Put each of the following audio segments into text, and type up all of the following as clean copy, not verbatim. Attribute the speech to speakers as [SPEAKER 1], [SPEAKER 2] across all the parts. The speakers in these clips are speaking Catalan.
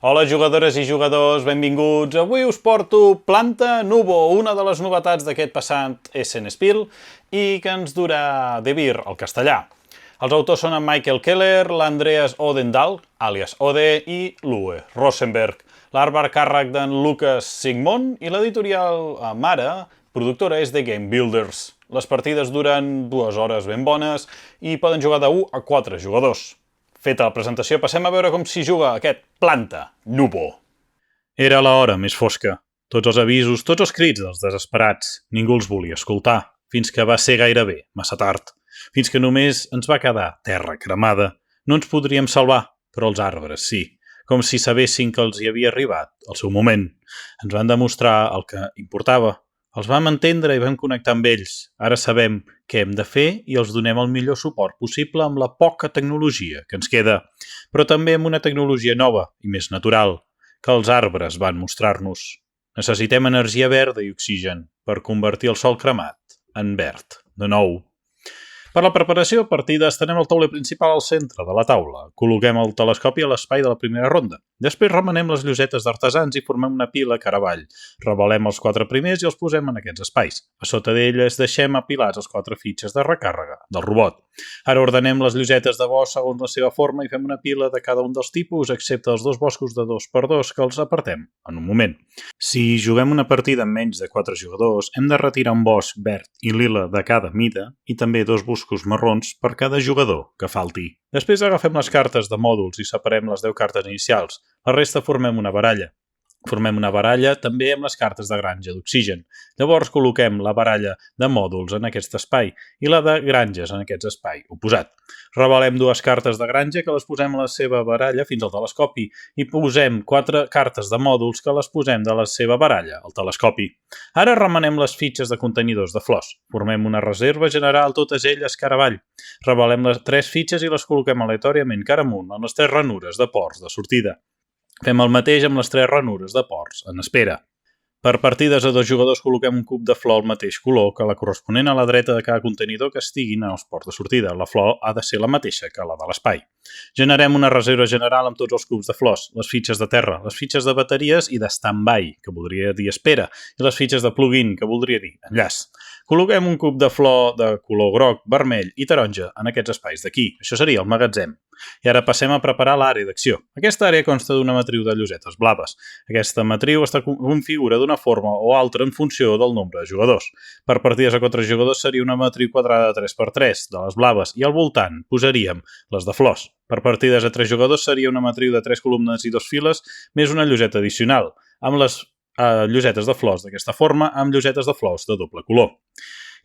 [SPEAKER 1] Hola jugadores i jugadors, benvinguts. Avui us porto Planta Nubo, una de les novetats d'aquest passat Essen Spiel i que ens durà de vir al castellà. Els autors són en Michael Keller, l'Andreas Odendahl, àlias Ode, i l'Uwe Rosenberg. L'art va a càrrec d'en Lucas Sigmund i l'editorial mare, productora, és de Game Builders. Les partides duren 2 hores ben bones i poden jugar de 1 a 4 jugadors. Feta la presentació, passem a veure com s'hi juga aquest Planta Nubo. Era l'hora més fosca. Tots els avisos, tots els crits dels desesperats. Ningú els volia escoltar, fins que va ser gairebé massa tard. Fins que només ens va quedar terra cremada. No ens podríem salvar, però els arbres sí. Com si sabessin que els hi havia arribat el seu moment. Ens van demostrar el que importava. Els vam entendre i vam connectar amb ells. Ara sabem què hem de fer i els donem el millor suport possible amb la poca tecnologia que ens queda, però també amb una tecnologia nova i més natural, que els arbres van mostrar-nos. Necessitem energia verda i oxigen per convertir el sol cremat en verd de nou. Per la preparació de partides tenem el tauler principal al centre de la taula. Col·loquem el telescopi a l'espai de la primera ronda. Després remenem les llosetes d'artesans i formem una pila cara avall. Revelem els 4 primers i els posem en aquests espais. A sota d'elles deixem apilats els 4 fitxes de recàrrega del robot. Ara ordenem les llosetes de bosc segons la seva forma i fem una pila de cada un dels tipus, excepte els 2 boscos de 2x2 que els apartem en un moment. Si juguem una partida amb menys de 4 jugadors, hem de retirar un bosc verd i lila de cada mida i també 2 boscos marrons per cada jugador que falti. Després agafem les cartes de mòduls i separem les 10 cartes inicials. La resta formem una baralla. Formem una baralla també amb les cartes de granja d'oxigen. Llavors col·loquem la baralla de mòduls en aquest espai i la de granges en aquest espai oposat. Revelem 2 cartes de granja que les posem a la seva baralla fins al telescopi i posem 4 cartes de mòduls que les posem de la seva baralla al telescopi. Ara remenem les fitxes de contenidors de flors. Formem una reserva general, totes elles cara avall. Revelem les 3 fitxes i les col·loquem aleatòriament cara amunt en les 3 ranures de ports de sortida. Fem el mateix amb les 3 ranures de ports en espera. Per partides a 2 jugadors col·loquem un cub de flor al mateix color que la corresponent a la dreta de cada contenidor que estiguin en els ports de sortida. La flor ha de ser la mateixa que la de l'espai. Generem una reserva general amb tots els cubs de flors, les fitxes de terra, les fitxes de bateries i de stand-by, que voldria dir espera, i les fitxes de plugin, que voldria dir enllaç. Col·loquem un cub de flor de color groc, vermell i taronja en aquests espais d'aquí. Això seria el magatzem. I ara passem a preparar l'àrea d'acció. Aquesta àrea consta d'una matriu de llosetes blaves. Aquesta matriu està configura d'una forma o altra en funció del nombre de jugadors. Per partides a 4 jugadors seria una matriu quadrada de 3x3 de les blaves i al voltant posaríem les de flors. Per partides a 3 jugadors seria una matriu de 3 columnes i 2 files més una lloseta addicional, amb les llosetes de flors d'aquesta forma amb llosetes de flors de doble color.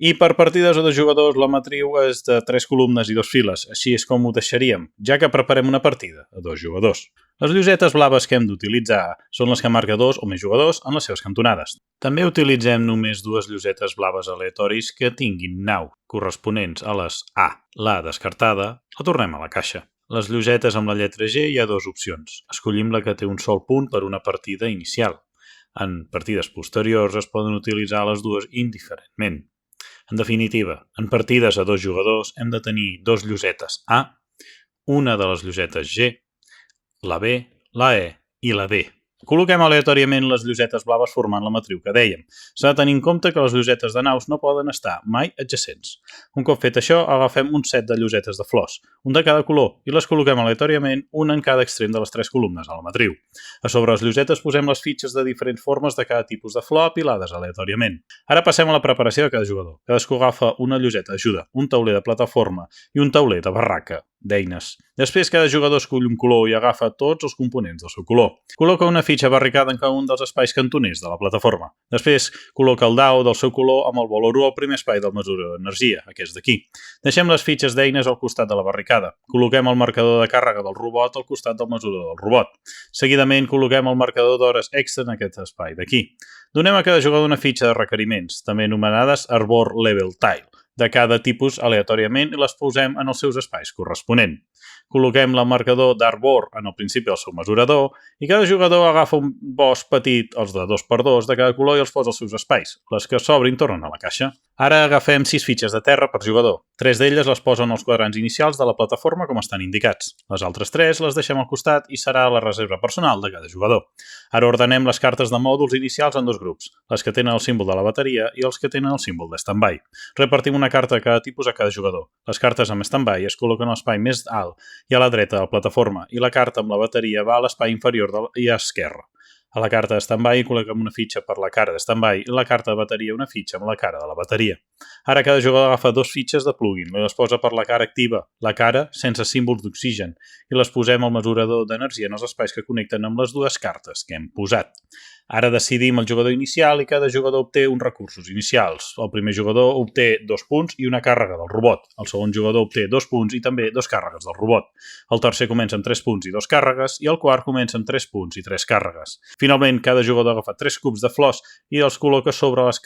[SPEAKER 1] I per partides a 2 jugadors la matriu és de 3 columnes i 2 files, així és com ho deixaríem, ja que preparem una partida a 2 jugadors. Les llosetes blaves que hem d'utilitzar són les que marca 2 o més jugadors en les seves cantonades. També utilitzem només 2 llosetes blaves aleatoris que tinguin nau, corresponents a les A. La descartada la tornem a la caixa. Les llosetes amb la lletra G hi ha 2 opcions. Escollim la que té un sol punt per una partida inicial. En partides posteriors es poden utilitzar les dues indiferentment. En definitiva, en partides a 2 jugadors hem de tenir 2 llosetes A, una de les llosetes G, la B, la E i la D. Col·loquem aleatòriament les llosetes blaves formant la matriu que dèiem. S'ha de tenir en compte que les llosetes de naus no poden estar mai adjacents. Un cop fet això, agafem un set de llosetes de flors, un de cada color, i les col·loquem aleatòriament, una en cada extrem de les 3 columnes a la matriu. A sobre les llosetes posem les fitxes de diferents formes de cada tipus de flor apilades aleatòriament. Ara passem a la preparació de cada jugador. Cadascú agafa una lloseta d'ajuda, un tauler de plataforma i un tauler de barraca d'eines. Després, cada jugador escull un color i agafa tots els components del seu color. Col·loca una fitxa barricada en cada un dels espais cantoners de la plataforma. Després, col·loca el dau del seu color amb el valor 1 al primer espai del mesurador d'energia, aquest d'aquí. Deixem les fitxes d'eines al costat de la barricada. Col·loquem el marcador de càrrega del robot al costat del mesurador del robot. Seguidament, col·loquem el marcador d'hores extra en aquest espai d'aquí. Donem a cada jugador una fitxa de requeriments, també anomenades Arbor Level Tile, de cada tipus aleatòriament i les posem en els seus espais corresponent. Col·loquem el marcador d'Arbor en el principi del seu mesurador i cada jugador agafa un bosc petit, els de 2x2 de cada color i els posa als seus espais. Les que sobrin tornen a la caixa. Ara agafem 6 fitxes de terra per jugador. 3 d'elles les posen als quadrants inicials de la plataforma com estan indicats. Les altres 3 les deixem al costat i serà la reserva personal de cada jugador. Ara ordenem les cartes de mòduls inicials en 2 grups, les que tenen el símbol de la bateria i els que tenen el símbol de stand-by. Repartim una carta de cada tipus a cada jugador. Les cartes amb stand-by es col·loquen a l'espai més alt i a la dreta de la plataforma i la carta amb la bateria va a l'espai inferior i a esquerra. A la carta de stand-by col·loquem una fitxa per la cara de stand-by i la carta de bateria una fitxa amb la cara de la bateria. Ara cada jugador agafa 2 fitxes de plugin i les posa per la cara activa, la cara sense símbols d'oxigen, i les posem al mesurador d'energia en els espais que connecten amb les 2 cartes que hem posat. Ara decidim el jugador inicial i cada jugador obté uns recursos inicials. El primer jugador obté 2 punts i una càrrega del robot. El segon jugador obté 2 punts i també 2 càrregues del robot. El tercer comença amb 3 punts i 2 càrregues i el quart comença amb 3 punts i 3 càrregues. Finalment, cada jugador agafa 3 cubs de flors i els col·loca sobre les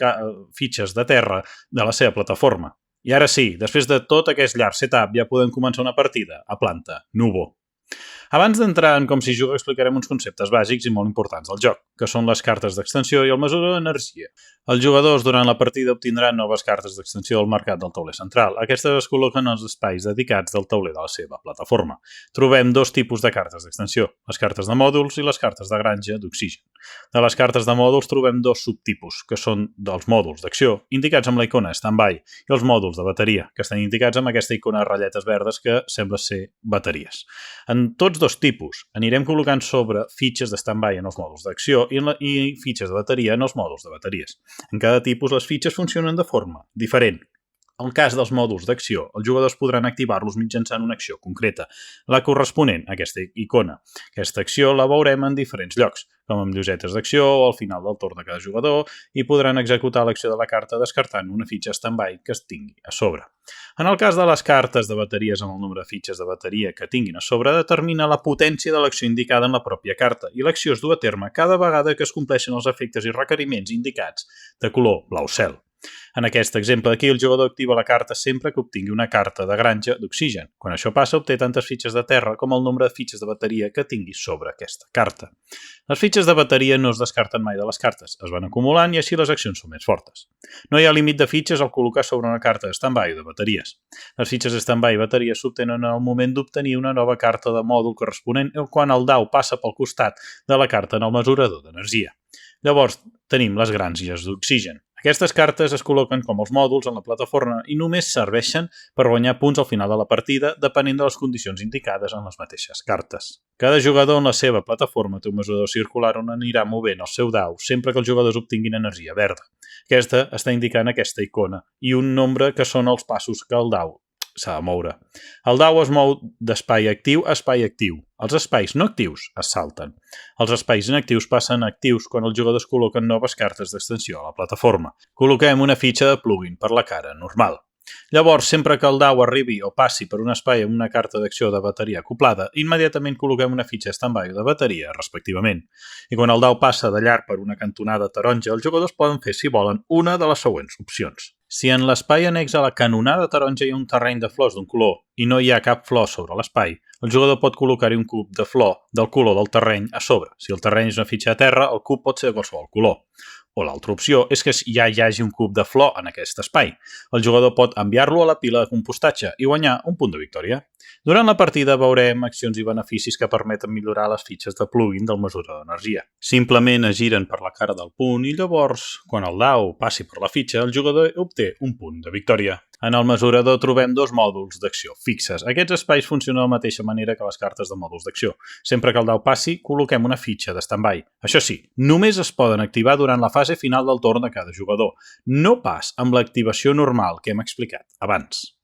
[SPEAKER 1] fitxes de terra de la seva plataforma. I ara sí, després de tot aquest llarg setup ja podem començar una partida a planta Nubo. Abans d'entrar en com s'hi juga, explicarem uns conceptes bàsics i molt importants del joc, que són les cartes d'extensió i el mesurador d'energia. Els jugadors durant la partida obtindran noves cartes d'extensió al mercat del tauler central. Aquestes es col·loquen als espais dedicats del tauler de la seva plataforma. Trobem 2 tipus de cartes d'extensió, les cartes de mòduls i les cartes de granja d'oxigen. De les cartes de mòduls trobem 2 subtipus, que són dels mòduls d'acció, indicats amb la icona stand-by, i els mòduls de bateria, que estan indicats amb aquesta icona de ratlletes verdes que sembla ser bateries. En tots 2 tipus anirem col·locant sobre fitxes de stand-by en els mòduls d'acció i fitxes de bateria en els mòduls de bateries. En cada tipus les fitxes funcionen de forma diferent. En el cas dels mòduls d'acció, els jugadors podran activar-los mitjançant una acció concreta, la corresponent a aquesta icona. Aquesta acció la veurem en diferents llocs, com amb llosetes d'acció o al final del torn de cada jugador, i podran executar l'acció de la carta descartant una fitxa stand-by que es tingui a sobre. En el cas de les cartes de bateries amb el nombre de fitxes de bateria que tinguin a sobre, determina la potència de l'acció indicada en la pròpia carta, i l'acció es du a terme cada vegada que es compleixen els efectes i requeriments indicats de color blau cel. En aquest exemple d'aquí, el jugador activa la carta sempre que obtingui una carta de granja d'oxigen. Quan això passa, obté tantes fitxes de terra com el nombre de fitxes de bateria que tingui sobre aquesta carta. Les fitxes de bateria no es descarten mai de les cartes, es van acumulant i així les accions són més fortes. No hi ha límit de fitxes al col·locar sobre una carta de stand-by o de bateries. Les fitxes de stand-by i bateries s'obtenen en el moment d'obtenir una nova carta de mòdul corresponent o quan el dau passa pel costat de la carta en el mesurador d'energia. Llavors tenim les granges d'oxigen. Aquestes cartes es col·loquen com els mòduls en la plataforma i només serveixen per guanyar punts al final de la partida, depenent de les condicions indicades en les mateixes cartes. Cada jugador en la seva plataforma té un mesurador circular on anirà movent el seu dau sempre que els jugadors obtinguin energia verda. Aquesta està indicant aquesta icona i un nombre que són els passos que el dau s'ha de moure. El dau es mou d'espai actiu a espai actiu. Els espais no actius es salten. Els espais inactius passen a actius quan els jugadors col·loquen noves cartes d'extensió a la plataforma. Col·loquem una fitxa de plugin per la cara normal. Llavors, sempre que el dau arribi o passi per un espai amb una carta d'acció de bateria acoplada, immediatament col·loquem una fitxa stand-by o de bateria, respectivament. I quan el dau passa de llarg per una cantonada taronja, els jugadors poden fer, si volen, una de les següents opcions. Si en l'espai annex a la canonada taronja hi ha un terreny de flors d'un color i no hi ha cap flor sobre l'espai, el jugador pot col·locar-hi un cub de flor del color del terreny a sobre. Si el terreny és una fitxa de terra, el cub pot ser de qualsevol color. O l'altra opció és que ja hi hagi un cub de flor en aquest espai. El jugador pot enviar-lo a la pila de compostatge i guanyar un punt de victòria. Durant la partida veurem accions i beneficis que permeten millorar les fitxes de plugin del mesurador d'energia. Simplement es giren per la cara del punt i llavors, quan el dau passi per la fitxa, el jugador obté un punt de victòria. En el mesurador trobem 2 mòduls d'acció fixes. Aquests espais funcionen de la mateixa manera que les cartes de mòduls d'acció. Sempre que el dau passi, col·loquem una fitxa de stand-by. Això sí, només es poden activar durant la fase final del torn de cada jugador, no pas amb l'activació normal que hem explicat abans.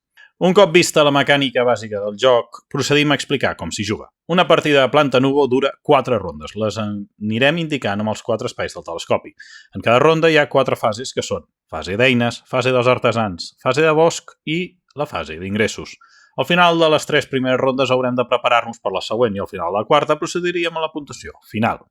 [SPEAKER 1] Un cop vista la mecànica bàsica del joc, procedim a explicar com s'hi juga. Una partida de planta Nubo dura 4 rondes. Les anirem indicant amb els 4 espais del telescopi. En cada ronda hi ha 4 fases que són fase d'eines, fase dels artesans, fase de bosc i la fase d'ingressos. Al final de les 3 primeres rondes haurem de preparar-nos per la següent i al final de la quarta procediríem a la puntuació final.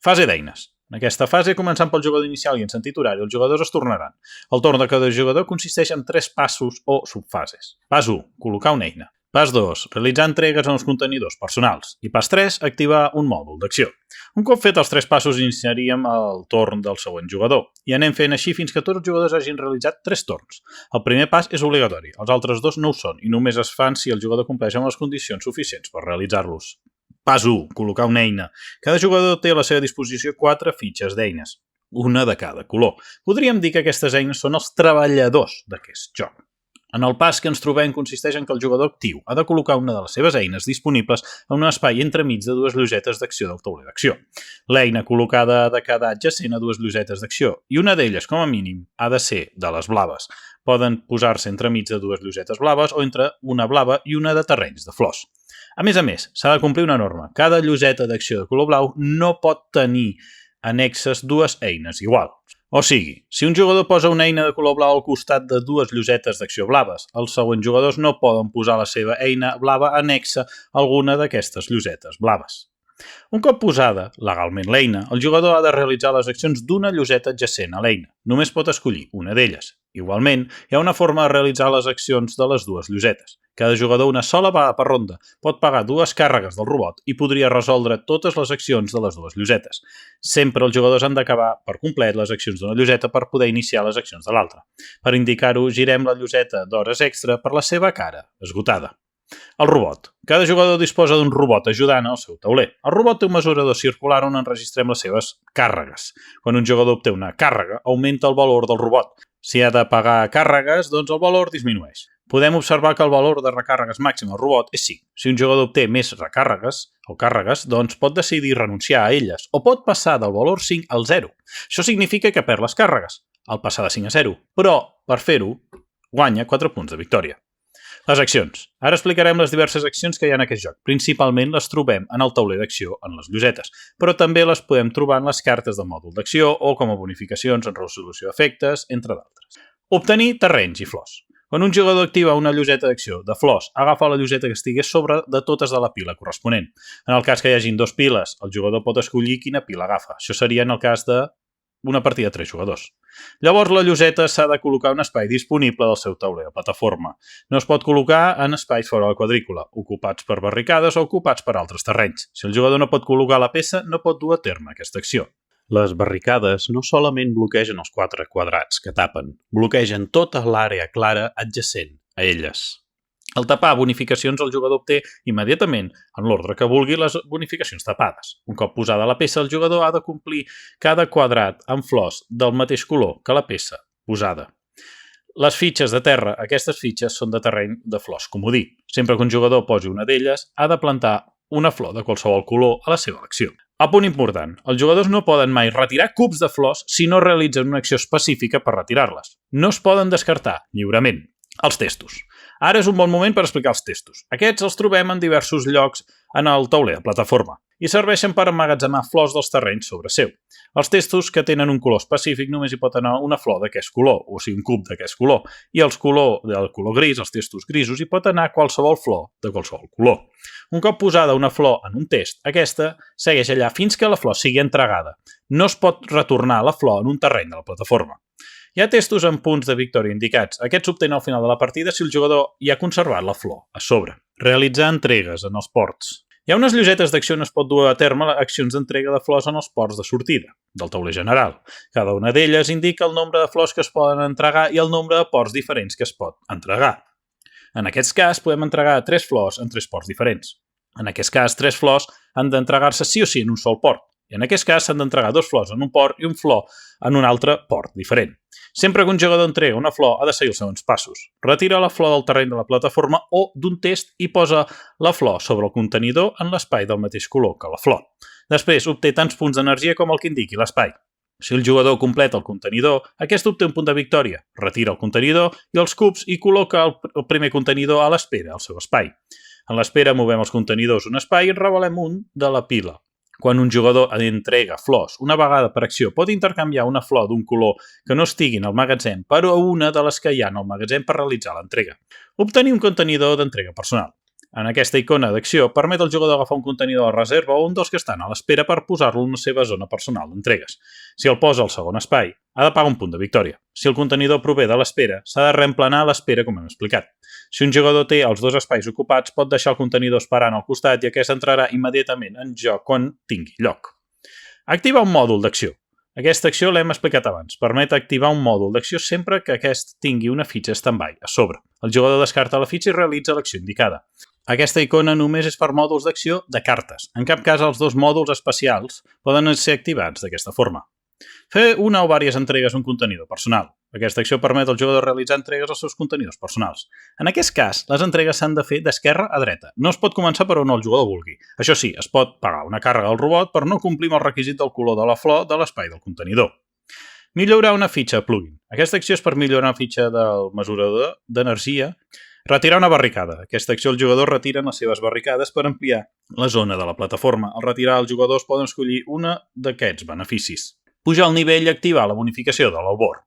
[SPEAKER 1] Fase d'eines. En aquesta fase, començant pel jugador inicial i en sentit horari, els jugadors es tornaran. El torn de cada jugador consisteix en 3 passos o subfases. Pas 1, col·locar una eina. Pas 2. Realitzar entregues en els contenidors personals. I pas 3. Activar un mòdul d'acció. Un cop fet els 3 passos, iniciaríem el torn del següent jugador. I anem fent així fins que tots els jugadors hagin realitzat 3 torns. El primer pas és obligatori, els altres 2 no ho són i només es fan si el jugador compleix amb les condicions suficients per realitzar-los. Pas 1. Col·locar una eina. Cada jugador té a la seva disposició 4 fitxes d'eines, una de cada color. Podríem dir que aquestes eines són els treballadors d'aquest joc. En el pas que ens trobem consisteix en que el jugador actiu ha de col·locar una de les seves eines disponibles en un espai entremig de 2 llosetes d'acció del tauler d'acció. L'eina col·locada ha de quedar adjacent a 2 llosetes d'acció i una d'elles, com a mínim, ha de ser de les blaves. Poden posar-se entremig de 2 llosetes blaves o entre una blava i una de terrenys de flors. A més, s'ha de complir una norma. Cada lloseta d'acció de color blau no pot tenir annexes 2 eines iguals. O sigui, si un jugador posa una eina de color blau al costat de 2 llosetes d'acció blaves, els següents jugadors no poden posar la seva eina blava annexa a alguna d'aquestes llosetes blaves. Un cop posada, legalment l'eina, el jugador ha de realitzar les accions d'una lloseta adjacent a l'eina. Només pot escollir una d'elles. Igualment, hi ha una forma de realitzar les accions de les 2 llosetes. Cada jugador una sola vegada per ronda pot pagar 2 càrregues del robot i podria resoldre totes les accions de les 2 llosetes. Sempre els jugadors han d'acabar per complet les accions d'una lloseta per poder iniciar les accions de l'altra. Per indicar-ho, girem la lloseta d'hores extra per la seva cara esgotada. El robot. Cada jugador disposa d'un robot ajudant al seu tauler. El robot té un mesurador circular on enregistrem les seves càrregues. Quan un jugador obté una càrrega, augmenta el valor del robot. Si ha de pagar càrregues, doncs el valor disminueix. Podem observar que el valor de recàrregues màxim al robot és 5. Si un jugador obté més recàrregues o càrregues, doncs pot decidir renunciar a elles o pot passar del valor 5 al 0. Això significa que perd les càrregues, al passar de 5 a 0, però, per fer-ho, guanya 4 punts de victòria. Les accions. Ara explicarem les diverses accions que hi ha en aquest joc. Principalment les trobem en el tauler d'acció en les llosetes, però també les podem trobar en les cartes de mòdul d'acció o com a bonificacions en resolució d'efectes, entre d'altres. Obtenir terrenys i flors. Quan un jugador activa una lloseta d'acció de flors, agafa la lloseta que estigui a sobre de totes de la pila corresponent. En el cas que hi hagin 2 piles, el jugador pot escollir quina pila agafa. Això seria en el cas de una partida de 3 jugadors. Llavors la lloseta s'ha de col·locar en un espai disponible del seu tauler o plataforma. No es pot col·locar en espais fora de la quadrícula, ocupats per barricades o ocupats per altres terrenys. Si el jugador no pot col·locar la peça, no pot dur a terme aquesta acció. Les barricades no solament bloquegen els 4 quadrats que tapen, bloquegen tota l'àrea clara adjacent a elles. Al tapar bonificacions, el jugador obté immediatament, en l'ordre que vulgui, les bonificacions tapades. Un cop posada la peça, el jugador ha de complir cada quadrat amb flors del mateix color que la peça posada. Les fitxes de terra, aquestes fitxes són de terreny de flors comodí. Sempre que un jugador posi una d'elles, ha de plantar una flor de qualsevol color a la seva elecció. El punt important, els jugadors no poden mai retirar cubs de flors si no realitzen una acció específica per retirar-les. No es poden descartar lliurement. Els testos. Ara és un bon moment per explicar els testos. Aquests els trobem en diversos llocs en el tauler de plataforma i serveixen per emmagatzemar flors dels terrenys sobre seu. Els testos que tenen un color específic només hi pot anar una flor d'aquest color, o sigui, un cub d'aquest color, i del color gris, els testos grisos, hi pot anar qualsevol flor de qualsevol color. Un cop posada una flor en un test, aquesta segueix allà fins que la flor sigui entregada. No es pot retornar la flor en un terreny de la plataforma. Hi ha testos amb punts de victòria indicats. Aquests s'obtenen al final de la partida si el jugador hi ha conservat la flor a sobre. Realitzar entregues en els ports. Hi ha unes llosetes d'acció on es pot dur a terme accions d'entrega de flors en els ports de sortida del tauler general. Cada una d'elles indica el nombre de flors que es poden entregar i el nombre de ports diferents que es pot entregar. En aquest cas, podem entregar 3 flors en 3 ports diferents. En aquest cas, 3 flors han d'entregar-se sí o sí en un sol port. I en aquest cas s'han d'entregar 2 flors en un port i un flor en un altre port diferent. Sempre que un jugador entrega una flor ha de seguir els següents passos. Retira la flor del terreny de la plataforma o d'un test i posa la flor sobre el contenidor en l'espai del mateix color que la flor. Després obté tants punts d'energia com el que indiqui l'espai. Si el jugador completa el contenidor, aquest obté un punt de victòria. Retira el contenidor i els cubs i col·loca el primer contenidor a l'espera al seu espai. En l'espera movem els contenidors un espai i en revelem un de la pila. Quan un jugador entrega flors una vegada per acció, pot intercanviar una flor d'un color que no estigui en el magatzem per una de les que hi ha en el magatzem per realitzar l'entrega. Obtenir un contenidor d'entrega personal. En aquesta icona d'acció permet al jugador agafar un contenidor de reserva o un dels que estan a l'espera per posar-lo en la seva zona personal d'entregues. Si el posa al segon espai, ha de pagar un punt de victòria. Si el contenidor prové de l'espera, s'ha de reemplenar a l'espera, com hem explicat. Si un jugador té els dos espais ocupats, pot deixar el contenidor esperant al costat i aquest entrarà immediatament en joc quan tingui lloc. Activar un mòdul d'acció. Aquesta acció l'hem explicat abans. Permet activar un mòdul d'acció sempre que aquest tingui una fitxa stand-by a sobre. El jugador descarta la fitxa i realitza l'acció indicada. Aquesta icona només és per mòduls d'acció de cartes. En cap cas els dos mòduls especials poden ser activats d'aquesta forma. Fer una o diverses entregues a un contenidor personal. Aquesta acció permet al jugador realitzar entregues als seus contenidors personals. En aquest cas, les entregues s'han de fer d'esquerra a dreta. No es pot començar per on el jugador vulgui. Això sí, es pot pagar una càrrega al robot per no complir amb el requisit del color de la flor de l'espai del contenidor. Millorar una fitxa plugin. Aquesta acció és per millorar una fitxa del mesurador d'energia. Retirar una barricada. Aquesta acció el jugador retira les seves barricades per ampliar la zona de la plataforma. Al retirar, els jugadors poden escollir una d'aquests beneficis. Pujar el nivell i activar la bonificació de l'Arbor.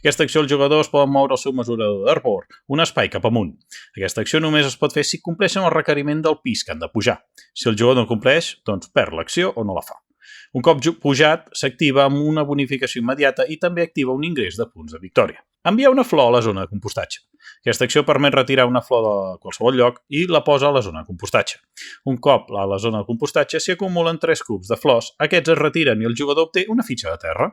[SPEAKER 1] Aquesta acció els jugadors poden moure el seu mesurador d'Arbor un espai cap amunt. Aquesta acció només es pot fer si compleixen el requeriment del pis que han de pujar. Si el jugador no compleix, doncs perd l'acció o no la fa. Un cop pujat, s'activa amb una bonificació immediata i també activa un ingrés de punts de victòria. Enviar una flor a la zona de compostatge. Aquesta acció permet retirar una flor de qualsevol lloc i la posa a la zona de compostatge. Un cop a la zona de compostatge s'hi acumulen 3 cubs de flors, aquests es retiren i el jugador obté una fitxa de terra.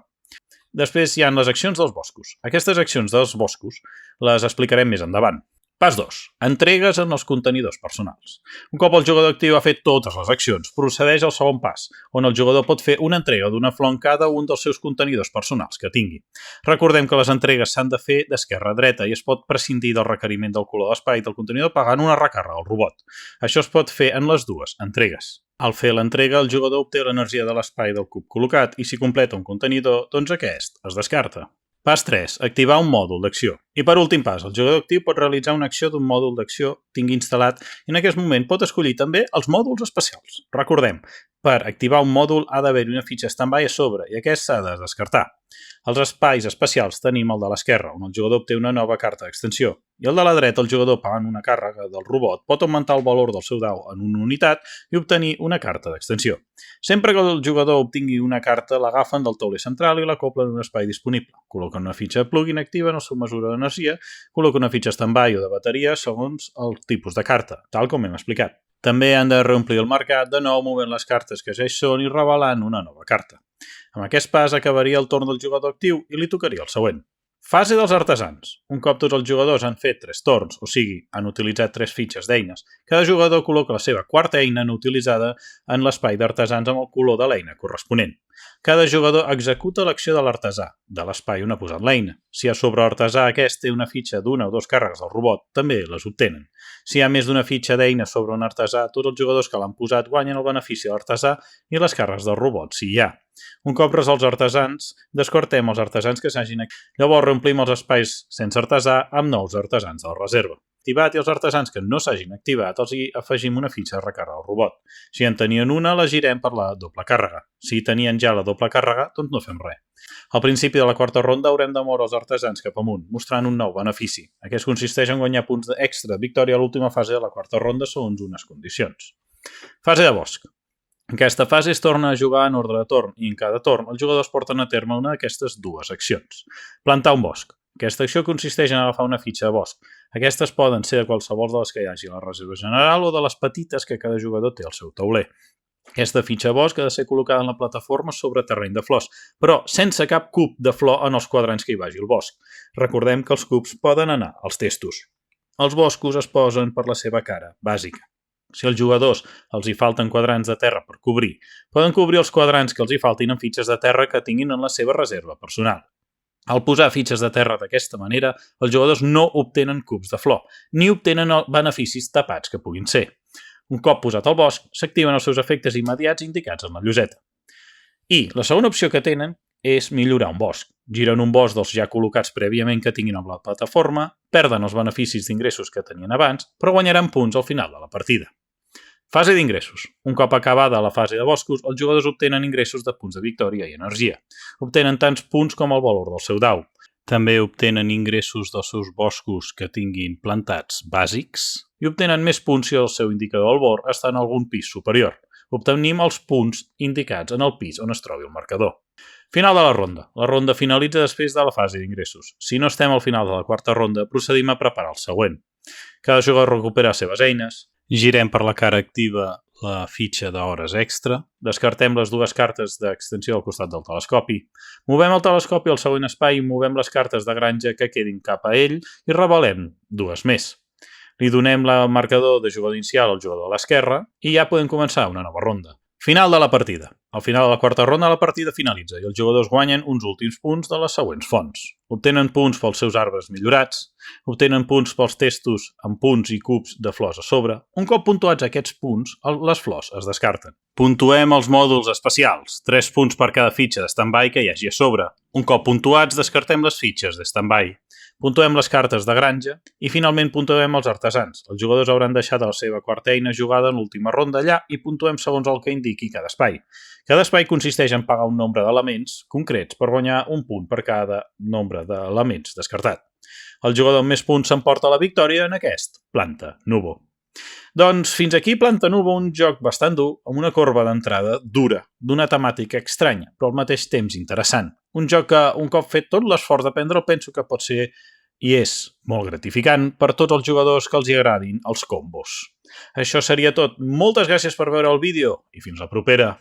[SPEAKER 1] Després hi ha les accions dels boscos. Aquestes accions dels boscos les explicarem més endavant. Pas 2. Entregues en els contenidors personals. Un cop el jugador actiu ha fet totes les accions, procedeix al segon pas, on el jugador pot fer una entrega d'una flor en cada un dels seus contenidors personals que tingui. Recordem que les entregues s'han de fer d'esquerra a dreta i es pot prescindir del requeriment del color d'espai del contenidor pagant una recàrrega al robot. Això es pot fer en les dues entregues. Al fer l'entrega, el jugador obté l'energia de l'espai del cub col·locat i si completa un contenidor, doncs aquest es descarta. Pas 3. Activar un mòdul d'acció. I per últim pas, el jugador actiu pot realitzar una acció d'un mòdul d'acció tingui instal·lat i en aquest moment pot escollir també els mòduls especials. Recordem, per activar un mòdul ha d'haver-hi una fitxa stand-by a sobre i aquest s'ha de descartar. Els espais especials tenim el de l'esquerra, on el jugador obté una nova carta d'extensió, i el de la dreta, el jugador pagant una càrrega del robot pot augmentar el valor del seu dau en una unitat i obtenir una carta d'extensió. Sempre que el jugador obtingui una carta, l'agafen del tauler central i l'acoplen en un espai disponible. Col·loquen una fitxa de plugin activa en el seu mesura d'energia, col·loquen una fitxa stand-by o de bateria segons el tipus de carta, tal com hem explicat. També han de reomplir el mercat de nou movent les cartes que ja hi són i revelant una nova carta. Amb aquest pas acabaria el torn del jugador actiu i li tocaria el següent. Fase dels artesans. Un cop tots els jugadors han fet 3 torns, o sigui, han utilitzat 3 fitxes d'eines, cada jugador col·loca la seva quarta eina no utilitzada en l'espai d'artesans amb el color de l'eina corresponent. Cada jugador executa l'acció de l'artesà, de l'espai on ha posat l'eina. Si a sobre l'artesà aquest té una fitxa d'una o 2 càrregues del robot, també les obtenen. Si hi ha més d'una fitxa d'eina sobre un artesà, tots els jugadors que l'han posat guanyen el benefici de l'artesà i les càrregues del robot, si hi ha. Un cop resolts els artesans, descartem els artesans que s'hagin activat. Llavors reomplim els espais sense artesà amb nous artesans de la reserva. Activat i els artesans que no s'hagin activat els hi afegim una fitxa de recàrrega al robot. Si en tenien una, la girem per la doble càrrega. Si tenien ja la doble càrrega, doncs no fem res. Al principi de la quarta ronda haurem de moure els artesans cap amunt, mostrant un nou benefici. Aquest consisteix en guanyar punts extra de victòria a l'última fase de la quarta ronda segons unes condicions. Fase de bosc. En aquesta fase es torna a jugar en ordre de torn i en cada torn els jugadors porten a terme una d'aquestes dues accions. Plantar un bosc. Aquesta acció consisteix en agafar una fitxa de bosc. Aquestes poden ser de qualsevol de les que hi hagi a la reserva general o de les petites que cada jugador té al seu tauler. Aquesta fitxa de bosc ha de ser col·locada en la plataforma sobre terreny de flors, però sense cap cub de flor en els quadrants que hi vagi el bosc. Recordem que els cubs poden anar als testos. Els boscos es posen per la seva cara bàsica. Si als jugadors els hi falten quadrants de terra per cobrir, poden cobrir els quadrants que els hi faltin amb fitxes de terra que tinguin en la seva reserva personal. Al posar fitxes de terra d'aquesta manera, els jugadors no obtenen cubs de flor, ni obtenen beneficis tapats que puguin ser. Un cop posat al bosc, s'activen els seus efectes immediats indicats en la lloseta. I la segona opció que tenen és millorar un bosc. Giren un bosc dels ja col·locats prèviament que tinguin amb la plataforma, perden els beneficis d'ingressos que tenien abans, però guanyaran punts al final de la partida. Fase d'ingressos. Un cop acabada la fase de boscos, els jugadors obtenen ingressos de punts de victòria i energia. Obtenen tants punts com el valor del seu dau. També obtenen ingressos dels seus boscos que tinguin plantats bàsics i obtenen més punts si el seu indicador al bord està en algun pis superior. Obtenim els punts indicats en el pis on es trobi el marcador. Final de la ronda. La ronda finalitza després de la fase d'ingressos. Si no estem al final de la quarta ronda, procedim a preparar el següent. Cada jugador recupera les seves eines, girem per la cara activa la fitxa d'hores extra, descartem les dues cartes d'extensió al costat del telescopi, movem el telescopi al següent espai i movem les cartes de granja que quedin cap a ell i revelem dues més. Li donem el marcador de jugador inicial al jugador a l'esquerra i ja podem començar una nova ronda. Final de la partida. Al final de la quarta ronda la partida finalitza i els jugadors guanyen uns últims punts de les següents fonts. Obtenen punts pels seus arbres millorats, obtenen punts pels testos amb punts i cubs de flors a sobre. Un cop puntuats aquests punts, les flors es descarten. Puntuem els mòduls especials, 3 punts per cada fitxa de stand-by que hi hagi a sobre. Un cop puntuats, descartem les fitxes de stand-by. Puntuem les cartes de granja i finalment puntuem els artesans. Els jugadors hauran deixat la seva quarta eina jugada en l'última ronda allà i puntuem segons el que indiqui cada espai. Cada espai consisteix en pagar un nombre d'elements concrets per guanyar un punt per cada nombre d'elements descartat. El jugador amb més punts s'emporta la victòria en aquest Planta Nubo. Doncs fins aquí Planta Nubo, un joc bastant dur, amb una corba d'entrada dura, d'una temàtica estranya, però al mateix temps interessant. Un joc que, un cop fet tot l'esforç d'aprendre'l, penso que pot ser i és molt gratificant per tots els jugadors que els agradin els combos. Això seria tot. Moltes gràcies per veure el vídeo i fins la propera.